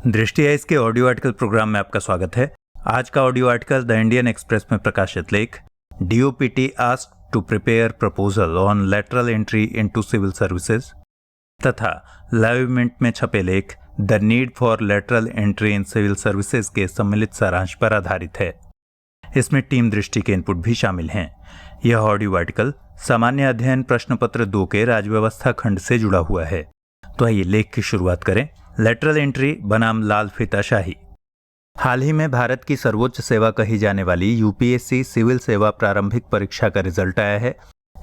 दृष्टि आइज के audio article programme में आपका स्वागत है। आज का audio article the Indian Express में प्रकाशित लेख DOPT asked to prepare proposal on lateral entry into civil services तथा लाइव मिंट में छपे लेख the need for lateral entry in civil services के सम्मिलित सारांश पर आधारित है। इसमें टीम दृष्टि के इनपुट भी शामिल हैं। यह ऑडियो आर्टिकल सामान्य अध्ययन प्रश्न पत्र 2 के राजव्यवस्था खंड से जुड़ा हुआ है। तो आइए लेख की शुरुआत करें। लेटरल एंट्री बनाम लाल फीताशाही। हाल ही में भारत की सर्वोच्च सेवा कही जाने वाली यूपीएससी सिविल सेवा प्रारंभिक परीक्षा का रिजल्ट आया है।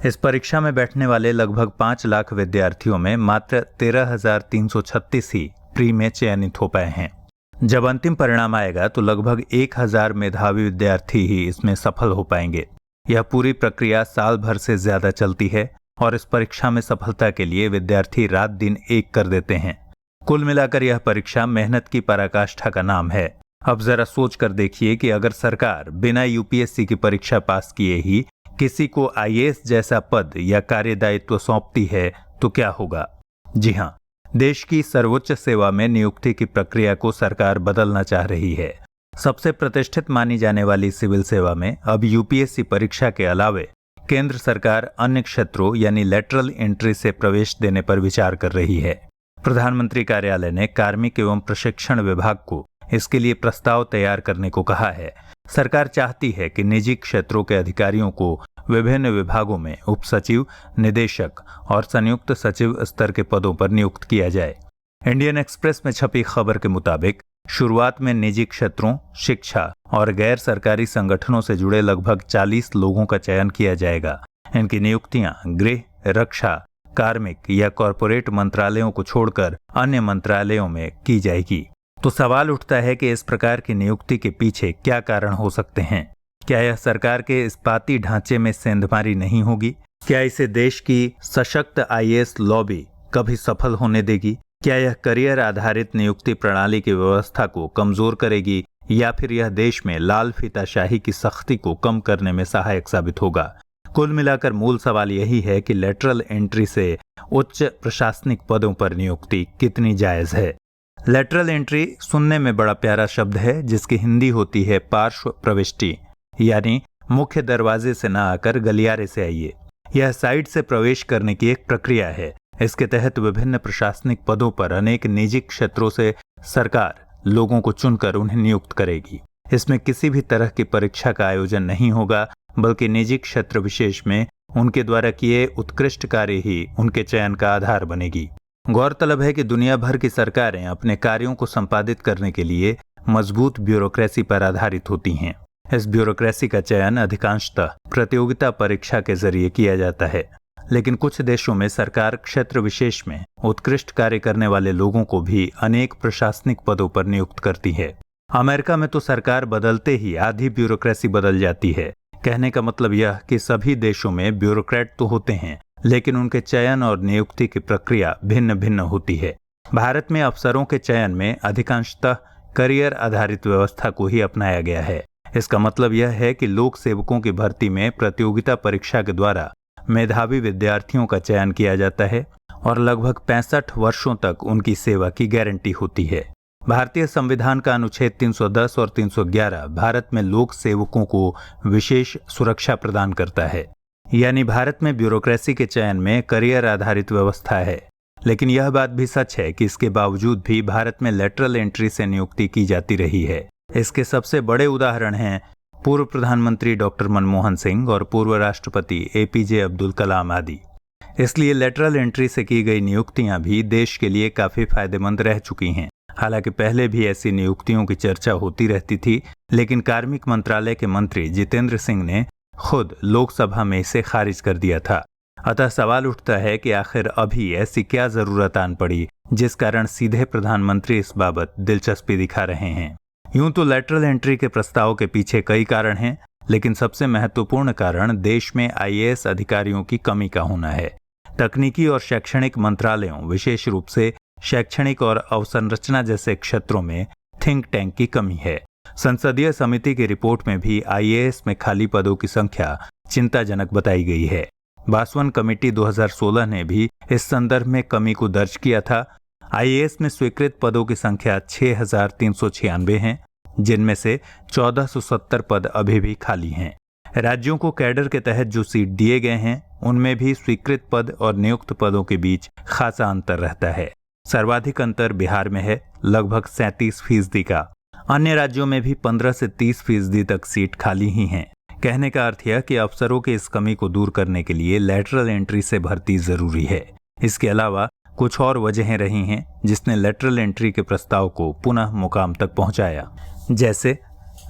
इस परीक्षा में बैठने वाले लगभग 5 लाख विद्यार्थियों में मात्र 13,336 ही प्री में चयनित हो पाए हैं। जब अंतिम परिणाम आएगा तो लगभग 1,000 मेधावी विद्यार्थी ही इसमें सफल हो पाएंगे। यह पूरी प्रक्रिया साल भर से ज्यादा चलती है और इस परीक्षा में सफलता के लिए विद्यार्थी रात दिन एक कर देते हैं। कुल मिलाकर यह परीक्षा मेहनत की पराकाष्ठा का नाम है। अब जरा सोच कर देखिए कि अगर सरकार बिना यूपीएससी की परीक्षा पास किए ही किसी को आईएएस जैसा पद या कार्यदायित्व सौंपती है तो क्या होगा। जी हाँ, देश की सर्वोच्च सेवा में नियुक्ति की प्रक्रिया को सरकार बदलना चाह रही है। सबसे प्रतिष्ठित मानी जाने वाली सिविल सेवा में अब यूपीएससी परीक्षा के अलावे केंद्र सरकार अन्य क्षेत्रों यानी लेटरल एंट्री से प्रवेश देने पर विचार कर रही है। प्रधानमंत्री कार्यालय ने कार्मिक एवं प्रशिक्षण विभाग को इसके लिए प्रस्ताव तैयार करने को कहा है। सरकार चाहती है कि निजी क्षेत्रों के अधिकारियों को विभिन्न विभागों में उप सचिव, निदेशक और संयुक्त सचिव स्तर के पदों पर नियुक्त किया जाए। इंडियन एक्सप्रेस में छपी खबर के मुताबिक शुरुआत में निजी क्षेत्रों, शिक्षा और गैर सरकारी संगठनों से जुड़े लगभग 40 लोगों का चयन किया जाएगा। इनकी नियुक्तियां गृह, रक्षा, कार्मिक या कॉरपोरेट मंत्रालयों को छोड़कर अन्य मंत्रालयों में की जाएगी। तो सवाल उठता है कि इस प्रकार की नियुक्ति के पीछे क्या कारण हो सकते हैं। क्या यह सरकार के इस्पाती ढांचे में सेंधमारी नहीं होगी? क्या इसे देश की सशक्त आईएएस लॉबी कभी सफल होने देगी? क्या यह करियर आधारित नियुक्ति प्रणाली की व्यवस्था को कमजोर करेगी या फिर यह देश में लाल फीताशाही की सख्ती को कम करने में सहायक साबित होगा? कुल मिलाकर मूल सवाल यही है कि लेटरल एंट्री से उच्च प्रशासनिक पदों पर नियुक्ति कितनी जायज है। लेटरल एंट्री सुनने में बड़ा प्यारा शब्द है, जिसकी हिंदी होती है पार्श्व प्रविष्टि, यानी मुख्य दरवाजे से न आकर गलियारे से आइए। यह साइड से प्रवेश करने की एक प्रक्रिया है। इसके तहत विभिन्न प्रशासनिक पदों पर अनेक निजी क्षेत्रों से सरकार लोगों को चुनकर उन्हें नियुक्त करेगी। इसमें किसी भी तरह की परीक्षा का आयोजन नहीं होगा, बल्कि निजी क्षेत्र विशेष में उनके द्वारा किए उत्कृष्ट कार्य ही उनके चयन का आधार बनेगी। गौरतलब है कि दुनिया भर की सरकारें अपने कार्यों को संपादित करने के लिए मजबूत ब्यूरोक्रेसी पर आधारित होती हैं। इस ब्यूरोक्रेसी का चयन अधिकांशतः प्रतियोगिता परीक्षा के जरिए किया जाता है, लेकिन कुछ देशों में सरकार क्षेत्र विशेष में उत्कृष्ट कार्य करने वाले लोगों को भी अनेक प्रशासनिक पदों पर नियुक्त करती है। अमेरिका में तो सरकार बदलते ही आधी ब्यूरोक्रेसी बदल जाती है। कहने का मतलब यह कि सभी देशों में ब्यूरोक्रेट तो होते हैं, लेकिन उनके चयन और नियुक्ति की प्रक्रिया भिन्न भिन्न होती है। भारत में अफसरों के चयन में अधिकांशतः करियर आधारित व्यवस्था को ही अपनाया गया है। इसका मतलब यह है कि लोक सेवकों की भर्ती में प्रतियोगिता परीक्षा के द्वारा मेधावी विद्यार्थियों का चयन किया जाता है और लगभग 65 वर्षों तक उनकी सेवा की गारंटी होती है। भारतीय संविधान का अनुच्छेद 310 और 311 भारत में लोक सेवकों को विशेष सुरक्षा प्रदान करता है, यानी भारत में ब्यूरोक्रेसी के चयन में करियर आधारित व्यवस्था है। लेकिन यह बात भी सच है कि इसके बावजूद भी भारत में लेटरल एंट्री से नियुक्ति की जाती रही है। इसके सबसे बड़े उदाहरण हैं पूर्व प्रधानमंत्री डॉक्टर मनमोहन सिंह और पूर्व राष्ट्रपति एपीजे अब्दुल कलाम आदि। इसलिए लेटरल एंट्री से की गई नियुक्तियां भी देश के लिए काफी फायदेमंद रह चुकी हैं। हालांकि पहले भी ऐसी नियुक्तियों की चर्चा होती रहती थी, लेकिन कार्मिक मंत्रालय के मंत्री जितेंद्र सिंह ने खुद लोकसभा में इसे खारिज कर दिया था। अतः सवाल उठता है कि आखिर अभी ऐसी क्या जरूरत आन पड़ी जिस कारण सीधे प्रधानमंत्री इस बाबत दिलचस्पी दिखा रहे हैं। यूं तो लेटरल एंट्री के प्रस्ताव के पीछे कई कारण हैं, लेकिन सबसे महत्वपूर्ण कारण देश में आईएएस अधिकारियों की कमी का होना है। तकनीकी और शैक्षणिक मंत्रालयों, विशेष रूप से शैक्षणिक और अवसंरचना जैसे क्षेत्रों में थिंक टैंक की कमी है। संसदीय समिति की रिपोर्ट में भी आईएएस में खाली पदों की संख्या चिंताजनक बताई गई है। बासवन कमेटी 2016 ने भी इस संदर्भ में कमी को दर्ज किया था। आईएएस में स्वीकृत पदों की संख्या 6,396 हैं, जिनमें से 1,470 पद अभी भी खाली हैं। राज्यों को कैडर के तहत जो सीट दिए गए हैं उनमें भी स्वीकृत पद और नियुक्त पदों के बीच खासा अंतर रहता है। सर्वाधिक अंतर बिहार में है, लगभग 37% का। अन्य राज्यों में भी 15 से 30% तक सीट खाली ही हैं। कहने का अर्थ यह कि अफसरों की इस कमी को दूर करने के लिए लेटरल एंट्री से भर्ती जरूरी है। इसके अलावा कुछ और वजहें रही हैं जिसने लेटरल एंट्री के प्रस्ताव को पुनः मुकाम तक पहुंचाया, जैसे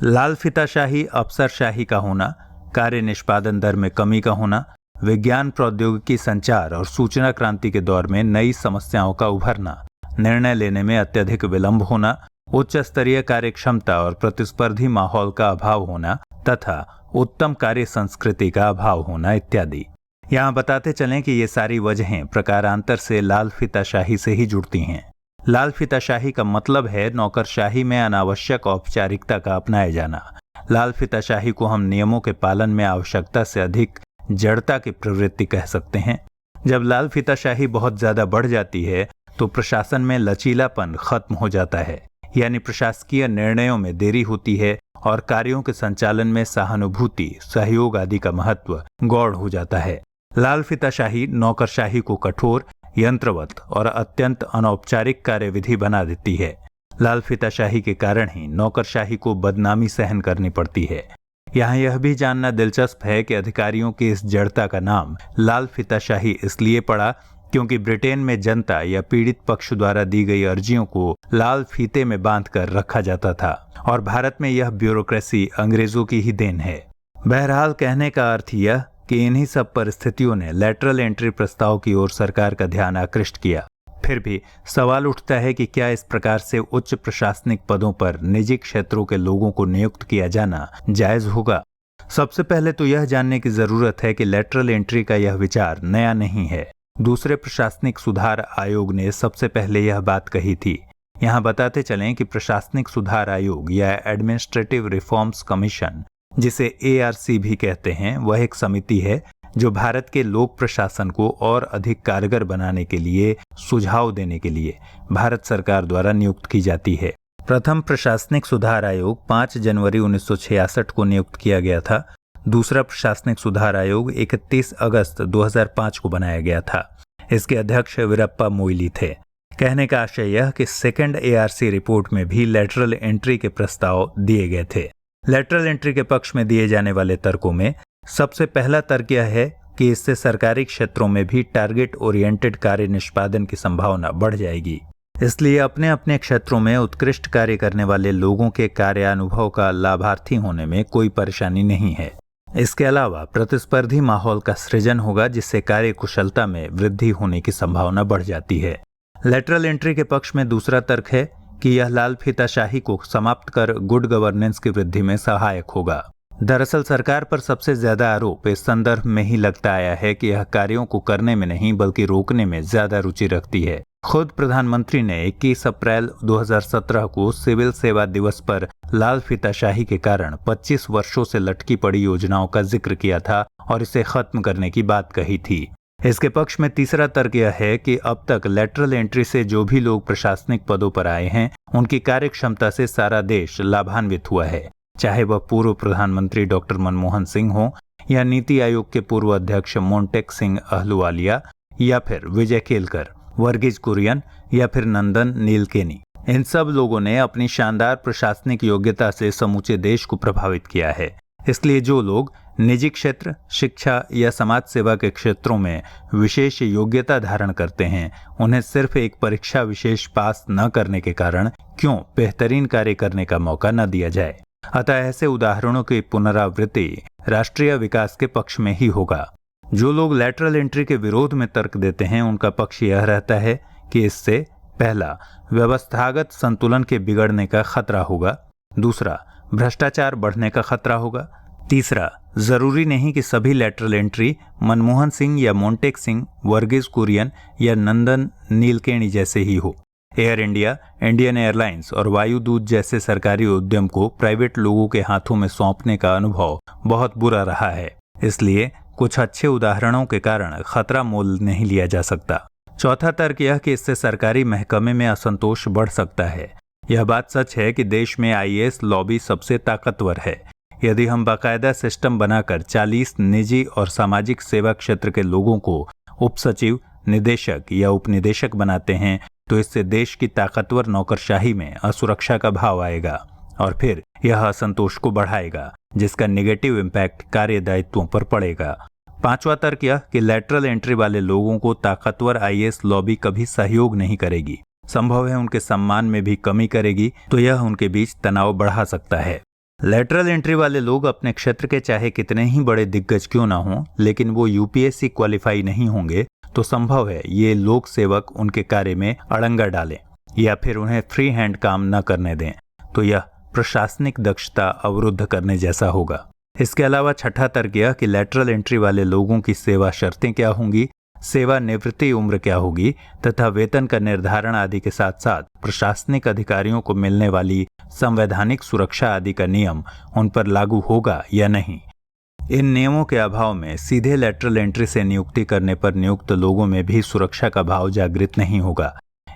लाल फीताशाही अफसरशाही का होना, कार्य निष्पादन दर में कमी का होना, विज्ञान प्रौद्योगिकी संचार और सूचना क्रांति के दौर में नई समस्याओं का उभरना, निर्णय लेने में अत्यधिक विलंब होना, उच्च स्तरीय कार्य क्षमता और प्रतिस्पर्धी माहौल का अभाव होना तथा उत्तम कार्य संस्कृति का अभाव होना इत्यादि। यहाँ बताते चलें कि ये सारी वजहें प्रकारांतर से लाल फीताशाही से ही जुड़ती हैं। लाल फीताशाही का मतलब है नौकरशाही में अनावश्यक औपचारिकता का अपनाया जाना। लाल फीताशाही को हम नियमों के पालन में आवश्यकता से अधिक जड़ता की प्रवृत्ति कह सकते हैं। जब लाल फीताशाही बहुत ज्यादा बढ़ जाती है तो प्रशासन में लचीलापन खत्म हो जाता है, यानी प्रशासकीय निर्णयों में देरी होती है और कार्यों के संचालन में सहानुभूति, सहयोग आदि का महत्व गौण हो जाता है। लाल फीताशाही नौकरशाही को कठोर, यंत्रवत और अत्यंत अनौपचारिक कार्यविधि बना देती है। लाल फीताशाही के कारण ही नौकरशाही को बदनामी सहन करनी पड़ती है। यहाँ यह भी जानना दिलचस्प है कि अधिकारियों की इस जड़ता का नाम लाल फीताशाही इसलिए पड़ा क्योंकि ब्रिटेन में जनता या पीड़ित पक्ष द्वारा दी गई अर्जियों को लाल फीते में बांधकर रखा जाता था और भारत में यह ब्यूरोक्रेसी अंग्रेजों की ही देन है। बहरहाल कहने का अर्थ यह कि इन्हीं सब परिस्थितियों ने लेटरल एंट्री प्रस्ताव की ओर सरकार का ध्यान आकृष्ट किया। फिर भी सवाल उठता है कि क्या इस प्रकार से उच्च प्रशासनिक पदों पर निजी क्षेत्रों के लोगों को नियुक्त किया जाना जायज होगा? सबसे पहले तो यह जानने की जरूरत है कि लेटरल एंट्री का यह विचार नया नहीं है। दूसरे प्रशासनिक सुधार आयोग ने सबसे पहले यह बात कही थी। यहाँ बताते चलें कि प्रशासनिक सुधार आयोग या एडमिनिस्ट्रेटिव रिफॉर्म्स कमीशन, जिसे ARC भी कहते हैं, वह एक समिति है जो भारत के लोक प्रशासन को और अधिक कारगर बनाने के लिए सुझाव देने के लिए भारत सरकार द्वारा नियुक्त की जाती है। प्रथम प्रशासनिक सुधार आयोग 5 जनवरी 1966 को नियुक्त किया गया था। दूसरा प्रशासनिक सुधार आयोग 31 अगस्त 2005 को बनाया गया था। इसके अध्यक्ष वीरप्पा मोइली थे। कहने का आशय यह कि सेकंड ARC रिपोर्ट में भी लेटरल एंट्री के प्रस्ताव दिए गए थे। लेटरल एंट्री के पक्ष में दिए जाने वाले तर्कों में सबसे पहला तर्क यह है कि इससे सरकारी क्षेत्रों में भी टारगेट ओरिएंटेड कार्य निष्पादन की संभावना बढ़ जाएगी। इसलिए अपने अपने क्षेत्रों में उत्कृष्ट कार्य करने वाले लोगों के कार्यानुभव का लाभार्थी होने में कोई परेशानी नहीं है। इसके अलावा प्रतिस्पर्धी माहौल का सृजन होगा जिससे कार्य कुशलता में वृद्धि होने की संभावना बढ़ जाती है। लेटरल एंट्री के पक्ष में दूसरा तर्क है कि यह लाल फीताशाही को समाप्त कर गुड गवर्नेंस की वृद्धि में सहायक होगा। दरअसल सरकार पर सबसे ज्यादा आरोप इस संदर्भ में ही लगता आया है कि यह कार्यों को करने में नहीं बल्कि रोकने में ज्यादा रुचि रखती है। खुद प्रधानमंत्री ने 21 अप्रैल 2017 को सिविल सेवा दिवस पर लाल फीताशाही के कारण 25 वर्षों से लटकी पड़ी योजनाओं का जिक्र किया था और इसे खत्म करने की बात कही थी। इसके पक्ष में तीसरा तर्क यह है कि अब तक लेटरल एंट्री से जो भी लोग प्रशासनिक पदों पर आए हैं उनकी कार्य क्षमता से सारा देश लाभान्वित हुआ है, चाहे वह पूर्व प्रधानमंत्री डॉक्टर मनमोहन सिंह हो या नीति आयोग के पूर्व अध्यक्ष मोंटेक सिंह अहलुवालिया या फिर विजय केलकर, वर्गीज कुरियन या फिर नंदन नीलकेनी। इन सब लोगों ने अपनी शानदार प्रशासनिक योग्यता से समूचे देश को प्रभावित किया है। इसलिए जो लोग निजी क्षेत्र, शिक्षा या समाज सेवा के क्षेत्रों में विशेष योग्यता धारण करते हैं उन्हें सिर्फ एक परीक्षा विशेष पास न करने के कारण क्यों बेहतरीन कार्य करने का मौका न दिया जाए। अतः ऐसे उदाहरणों की पुनरावृत्ति राष्ट्रीय विकास के पक्ष में ही होगा। जो लोग लेटरल एंट्री के विरोध में तर्क देते हैं उनका पक्ष यह रहता है कि इससे पहला, व्यवस्थागत संतुलन के बिगड़ने का खतरा होगा। दूसरा, भ्रष्टाचार बढ़ने का खतरा होगा। तीसरा, जरूरी नहीं कि सभी लेटरल एंट्री मनमोहन सिंह या मोंटेक सिंह, वर्गीज कुरियन या नंदन नीलकेणी जैसे ही हो। एयर इंडिया, इंडियन एयरलाइंस और वायुदूत जैसे सरकारी उद्यम को प्राइवेट लोगों के हाथों में सौंपने का अनुभव बहुत बुरा रहा है। इसलिए कुछ अच्छे उदाहरणों के कारण खतरा मोल नहीं लिया जा सकता। चौथा तर्क यह कि इससे सरकारी महकमे में असंतोष बढ़ सकता है। यह बात सच है कि देश में आईएएस लॉबी सबसे ताकतवर है। यदि हम बाकायदा सिस्टम बनाकर 40 निजी और सामाजिक सेवा क्षेत्र के लोगों को उपसचिव, निदेशक या उपनिदेशक बनाते हैं तो इससे देश की ताकतवर नौकरशाही में असुरक्षा का भाव आएगा और फिर यह असंतोष को बढ़ाएगा, जिसका नेगेटिव इम्पैक्ट कार्य दायित्वों पर पड़ेगा। पांचवा तर्क यह कि लैटरल एंट्री वाले लोगों को ताकतवर आईएएस लॉबी कभी सहयोग नहीं करेगी, संभव है उनके सम्मान में भी कमी करेगी, तो यह उनके बीच तनाव बढ़ा सकता है। लैटरल एंट्री वाले लोग अपने क्षेत्र के चाहे कितने ही बड़े दिग्गज क्यों ना हों, लेकिन वो यूपीएससी क्वालिफाई नहीं होंगे तो संभव है ये लोक सेवक उनके कार्य में अड़ंगा डालें या फिर उन्हें फ्री हैंड काम न करने दें, तो यह प्रशासनिक दक्षता अवरुद्ध करने जैसा होगा। इसके अलावा छठा तर्क यह कि लैटरल एंट्री वाले लोगों की सेवा शर्तें क्या होंगी, सेवानिवृत्ति उम्र क्या होगी तथा वेतन का निर्धारण आदि के साथ साथ प्रशासनिक अधिकारियों को मिलने वाली संवैधानिक सुरक्षा आदि का नियम उन पर लागू होगा या नहीं। इन नियमों के अभाव में सीधे लैटरल एंट्री से नियुक्ति करने पर नियुक्त लोगों में भी सुरक्षा का भाव जागृत नहीं होगा।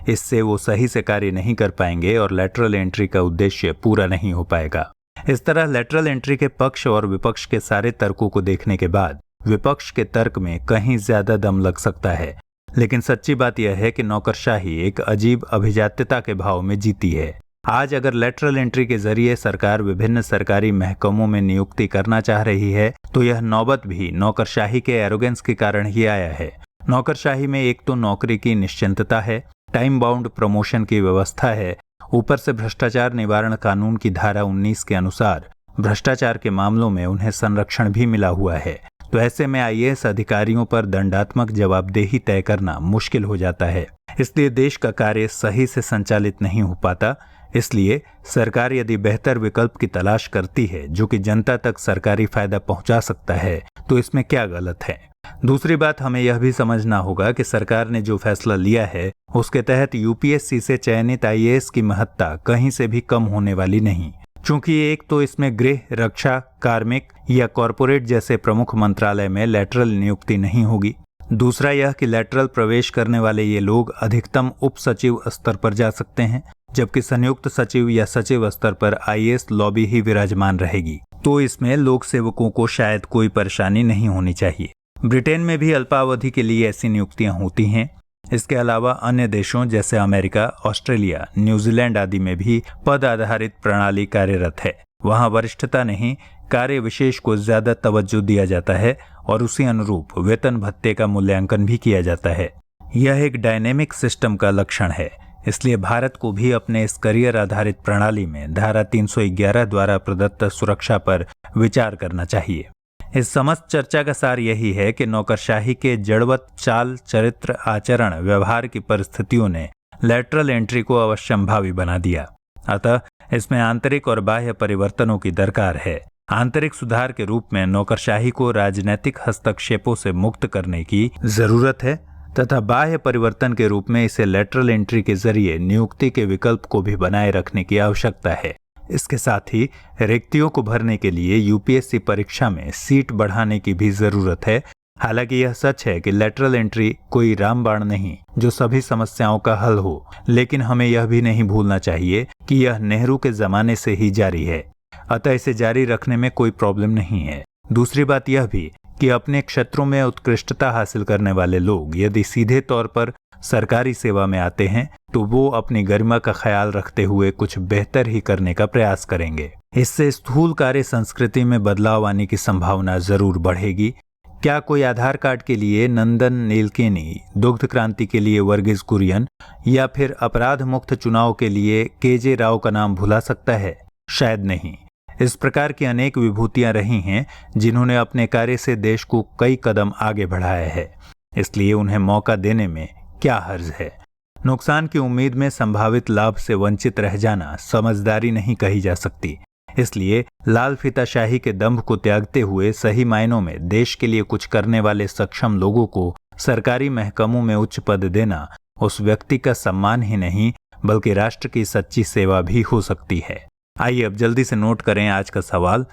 इससे वो सही से कार्य नहीं कर पाएंगे और लैटरल एंट्री का उद्देश्य पूरा नहीं हो पाएगा। इस तरह लैटरल एंट्री के पक्ष और विपक्ष के सारे तर्कों को देखने के बाद विपक्ष के तर्क में कहीं ज्यादा दम लग सकता है, लेकिन सच्ची बात यह है कि नौकरशाही एक अजीब अभिजात्यता के भाव में जीती है। आज अगर लैटरल एंट्री के जरिए सरकार विभिन्न सरकारी महकमों में नियुक्ति करना चाह रही है तो यह नौबत भी नौकरशाही के एरोगेंस के कारण ही आया है। नौकरशाही में एक तो नौकरी की निश्चिंतता है, टाइम बाउंड प्रमोशन की व्यवस्था है, ऊपर से भ्रष्टाचार निवारण कानून की धारा 19 के अनुसार भ्रष्टाचार के मामलों में उन्हें संरक्षण भी मिला हुआ है। तो ऐसे में आईएएस अधिकारियों पर दंडात्मक जवाबदेही तय करना मुश्किल हो जाता है। इसलिए देश का कार्य सही से संचालित नहीं हो पाता। इसलिए सरकार यदि बेहतर विकल्प की तलाश करती है जो कि जनता तक सरकारी फायदा पहुंचा सकता है तो इसमें क्या गलत है। दूसरी बात, हमें यह भी समझना होगा कि सरकार ने जो फैसला लिया है उसके तहत यूपीएससी से चयनित आईएएस की महत्ता कहीं से भी कम होने वाली नहीं, क्योंकि एक तो इसमें गृह, रक्षा, कार्मिक या कॉरपोरेट जैसे प्रमुख मंत्रालय में लैटरल नियुक्ति नहीं होगी। दूसरा यह कि लैटरल प्रवेश करने वाले ये लोग अधिकतम उप सचिव स्तर पर जा सकते हैं, जबकि संयुक्त सचिव या सचिव स्तर पर आईएएस लॉबी ही विराजमान रहेगी। तो इसमें लोक सेवकों को शायद कोई परेशानी नहीं होनी चाहिए। ब्रिटेन में भी अल्पावधि के लिए ऐसी नियुक्तियां होती हैं। इसके अलावा अन्य देशों जैसे अमेरिका, ऑस्ट्रेलिया, न्यूजीलैंड आदि में भी पद आधारित प्रणाली कार्यरत है। वहां वरिष्ठता नहीं, कार्य विशेष को ज्यादा तवज्जो दिया जाता है और उसी अनुरूप वेतन भत्ते का मूल्यांकन भी किया जाता है। यह एक डायनेमिक सिस्टम का लक्षण है। इसलिए भारत को भी अपने इस करियर आधारित प्रणाली में धारा 311 द्वारा प्रदत्त सुरक्षा पर विचार करना चाहिए। इस समस्त चर्चा का सार यही है कि नौकरशाही के जड़वत चाल, चरित्र, आचरण, व्यवहार की परिस्थितियों ने लैटरल एंट्री को अवश्यंभावी बना दिया। अतः इसमें आंतरिक और बाह्य परिवर्तनों की दरकार है। आंतरिक सुधार के रूप में नौकरशाही को राजनीतिक हस्तक्षेपों से मुक्त करने की जरूरत है तथा बाह्य परिवर्तन के रूप में इसे लैटरल एंट्री के जरिए नियुक्ति के विकल्प को भी बनाए रखने की आवश्यकता है। इसके साथ ही रिक्तियों को भरने के लिए यूपीएससी परीक्षा में सीट बढ़ाने की भी जरूरत है। हालांकि यह सच है कि लैटरल एंट्री कोई रामबाण नहीं जो सभी समस्याओं का हल हो, लेकिन हमें यह भी नहीं भूलना चाहिए कि यह नेहरू के जमाने से ही जारी है, अतः इसे जारी रखने में कोई प्रॉब्लम नहीं है। दूसरी बात यह भी कि अपने क्षेत्रों में उत्कृष्टता हासिल करने वाले लोग यदि सीधे तौर पर सरकारी सेवा में आते हैं तो वो अपनी गरिमा का ख्याल रखते हुए कुछ बेहतर ही करने का प्रयास करेंगे। इससे स्थूल कार्य संस्कृति में बदलाव आने की संभावना जरूर बढ़ेगी। क्या कोई आधार कार्ड के लिए नंदन नीलकेनी, दुग्ध क्रांति के लिए वर्गीज कुरियन या फिर अपराध मुक्त चुनाव के लिए केजे राव का नाम भुला सकता है? शायद नहीं। इस प्रकार की अनेक विभूतियां रही हैं जिन्होंने अपने कार्य से देश को कई कदम आगे बढ़ाया है। इसलिए उन्हें मौका देने में क्या हर्ज है। नुकसान की उम्मीद में संभावित लाभ से वंचित रह जाना समझदारी नहीं कही जा सकती। इसलिए लाल फीताशाही के दंभ को त्यागते हुए सही मायनों में देश के लिए कुछ करने वाले सक्षम लोगों को सरकारी महकमों में उच्च पद देना उस व्यक्ति का सम्मान ही नहीं बल्कि राष्ट्र की सच्ची सेवा भी हो सकती है। आइए अब जल्दी से नोट करें आज का सवाल।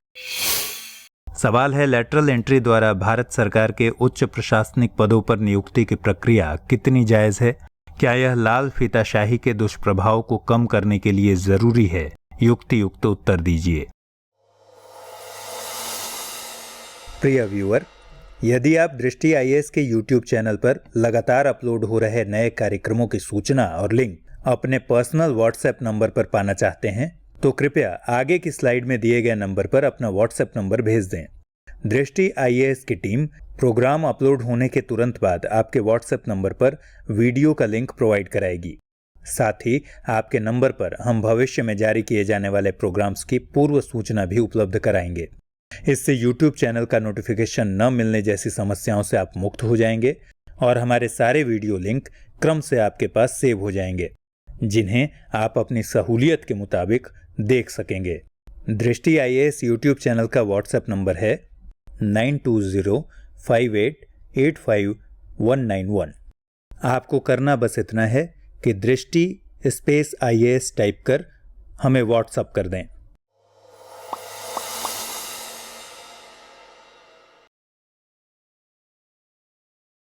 सवाल है, लेटरल एंट्री द्वारा भारत सरकार के उच्च प्रशासनिक पदों पर नियुक्ति की प्रक्रिया कितनी जायज है? क्या यह लाल फीताशाही के दुष्प्रभाव को कम करने के लिए जरूरी है? युक्ति-युक्त उत्तर दीजिए। प्रिय व्यूअर, यदि आप दृष्टि आईएएस के YouTube चैनल पर लगातार अपलोड हो रहे नए कार्यक्रमों की सूचना और लिंक अपने पर्सनल WhatsApp नंबर पर पाना चाहते हैं तो कृपया आगे की स्लाइड में दिए गए नंबर पर अपना WhatsApp नंबर भेज दें। दृष्टि आईएएस की टीम प्रोग्राम अपलोड होने के तुरंत बाद आपके WhatsApp नंबर पर वीडियो का लिंक प्रोवाइड कराएगी। साथ ही आपके नंबर पर हम भविष्य में जारी किए जाने वाले प्रोग्राम्स की पूर्व सूचना भी उपलब्ध कराएंगे। इससे YouTube चैनल का नोटिफिकेशन न मिलने जैसी समस्याओं से आप मुक्त हो जाएंगे और हमारे सारे वीडियो लिंक क्रम से आपके पास सेव हो जाएंगे, जिन्हें आप अपनी सहूलियत के मुताबिक देख सकेंगे। दृष्टि आईएएस YouTube चैनल का WhatsApp नंबर है 9205885191। आपको करना बस इतना है कि दृष्टि IAS टाइप कर हमें WhatsApp कर दें।